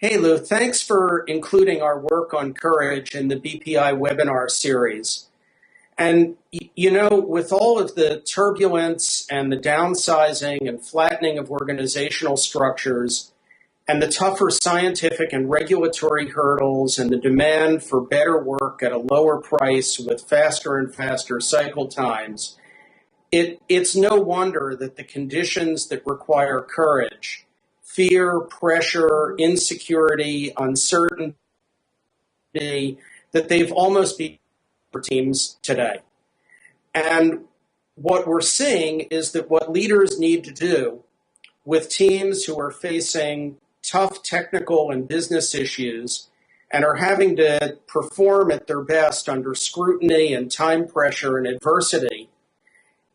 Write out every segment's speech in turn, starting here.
Hey Lou, thanks for including our work on courage in the BPI webinar series. And with all of the turbulence and the downsizing and flattening of organizational structures and the tougher scientific and regulatory hurdles and the demand for better work at a lower price with faster and faster cycle times, it's no wonder that the conditions that require courage, fear, pressure, insecurity, uncertainty, that they've almost been for teams today. And what we're seeing is that what leaders need to do with teams who are facing tough technical and business issues and are having to perform at their best under scrutiny and time pressure and adversity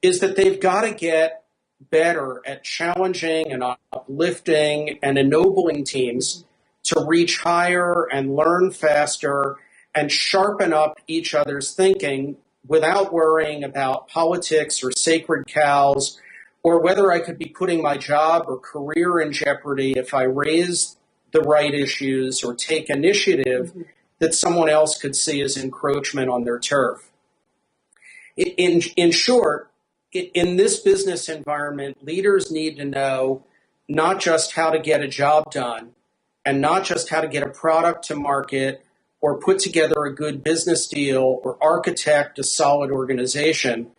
is that they've got to get better at challenging and uplifting and ennobling teams to reach higher and learn faster and sharpen up each other's thinking without worrying about politics or sacred cows or whether I could be putting my job or career in jeopardy if I raise the right issues or take initiative that someone else could see as encroachment on their turf. In short, in this business environment, leaders need to know not just how to get a job done and not just how to get a product to market or put together a good business deal or architect a solid organization.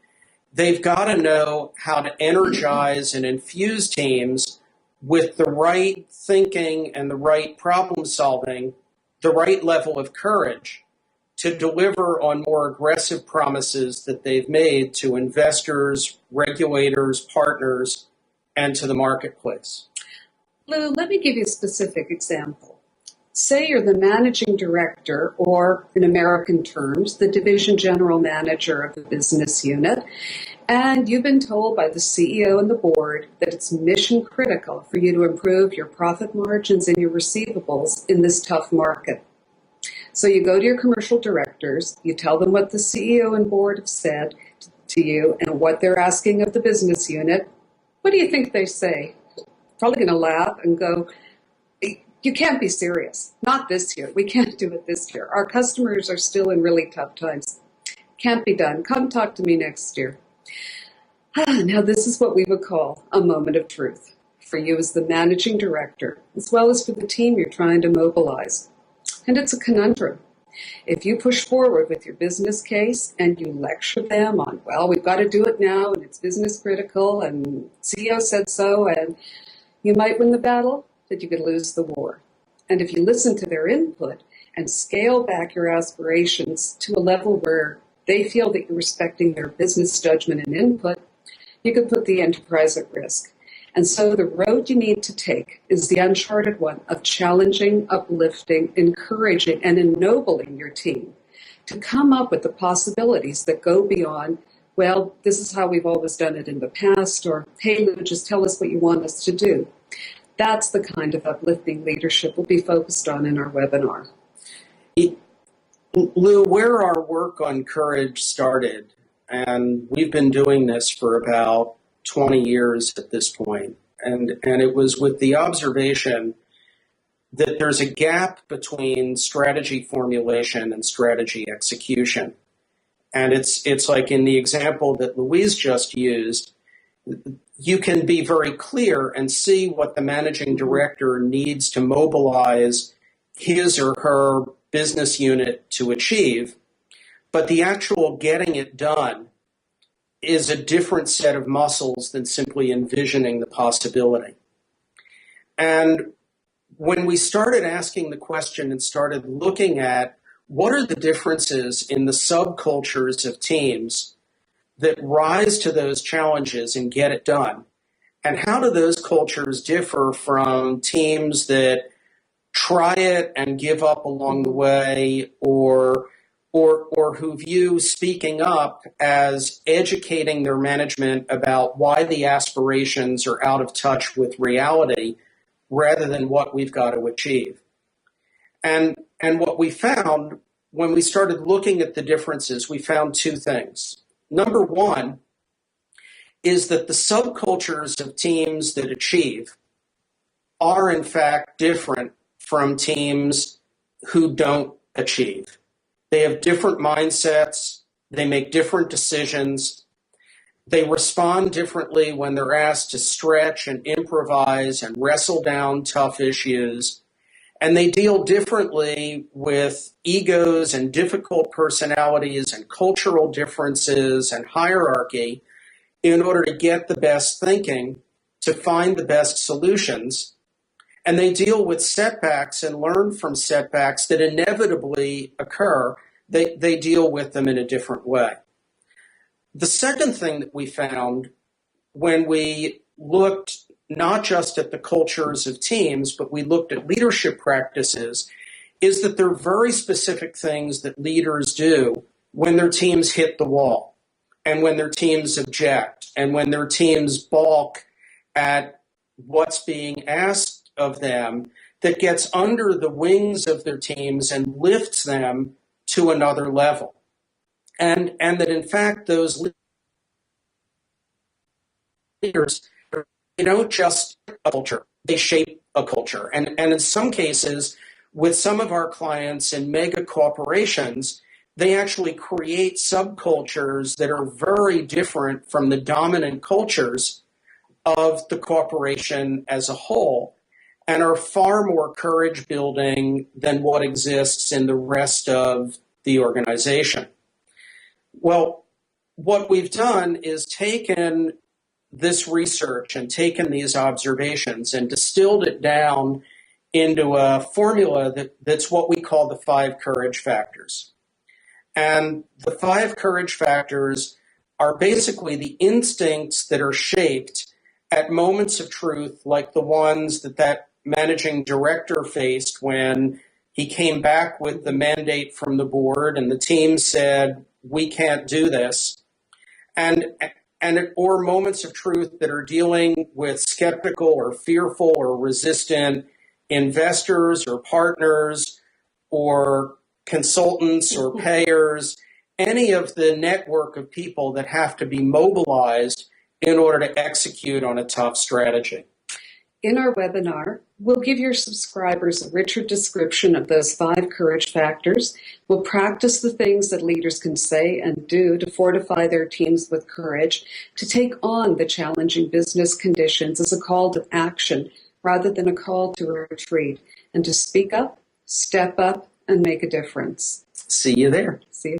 They've got to know how to energize and infuse teams with the right thinking and the right problem solving, the right level of courage to deliver on more aggressive promises that they've made to investors, regulators, partners, and to the marketplace. Lou, let me give you a specific example. Say you're the managing director, or in American terms, the division general manager of a business unit, and you've been told by the CEO and the board that it's mission critical for you to improve your profit margins and your receivables in this tough market. So you go to your commercial directors, you tell them what the CEO and board have said to you and what they're asking of the business unit. What do you think they say? Probably going to laugh and go, "You can't be serious. Not this year. We can't do it this year. Our customers are still in really tough times. Can't be done. Come talk to me next year." Now, this is what we would call a moment of truth for you as the managing director, as well as for the team you're trying to mobilize. And it's a conundrum. If you push forward with your business case and you lecture them on, well, we've got to do it now and it's business critical and CEO said so, and you might win the battle, but you could lose the war. And if you listen to their input and scale back your aspirations to a level where they feel that you're respecting their business judgment and input, you could put the enterprise at risk. And so the road you need to take is the uncharted one of challenging, uplifting, encouraging, and ennobling your team to come up with the possibilities that go beyond, well, this is how we've always done it in the past, or, hey, Lou, just tell us what you want us to do. That's the kind of uplifting leadership we'll be focused on in our webinar. Lou, where our work on courage started, and we've been doing this for about 20 years at this point, and it was with the observation that there's a gap between strategy formulation and strategy execution. And it's like in the example that Louise just used, you can be very clear and see what the managing director needs to mobilize his or her business unit to achieve, but the actual getting it done is a different set of muscles than simply envisioning the possibility. And when we started asking the question and started looking at what are the differences in the subcultures of teams that rise to those challenges and get it done, and how do those cultures differ from teams that try it and give up along the way, or who view speaking up as educating their management about why the aspirations are out of touch with reality rather than what we've got to achieve. And what we found when we started looking at the differences, we found two things. Number one is that the subcultures of teams that achieve are in fact different from teams who don't achieve. They have different mindsets. They make different decisions. They respond differently when they're asked to stretch and improvise and wrestle down tough issues. And they deal differently with egos and difficult personalities and cultural differences and hierarchy in order to get the best thinking, to find the best solutions. And they deal with setbacks and learn from setbacks that inevitably occur. They deal with them in a different way. The second thing that we found when we looked not just at the cultures of teams, but we looked at leadership practices, is that there are very specific things that leaders do when their teams hit the wall, and when their teams object, and when their teams balk at what's being asked of them, that gets under the wings of their teams and lifts them to another level. And that in fact, those leaders, they don't just a culture, they shape a culture. And in some cases, with some of our clients in mega corporations, they actually create subcultures that are very different from the dominant cultures of the corporation as a whole, and are far more courage building than what exists in the rest of the organization. Well, what we've done is taken this research and taken these observations and distilled it down into a formula that's what we call the 5 courage factors. And the 5 courage factors are basically the instincts that are shaped at moments of truth, like the ones that managing director faced when he came back with the mandate from the board and the team said, we can't do this. Or moments of truth that are dealing with skeptical or fearful or resistant investors or partners or consultants or payers, any of the network of people that have to be mobilized in order to execute on a tough strategy. In our webinar, we'll give your subscribers a richer description of those 5 courage factors. We'll practice the things that leaders can say and do to fortify their teams with courage, to take on the challenging business conditions as a call to action rather than a call to retreat, and to speak up, step up, and make a difference. See you there. See you.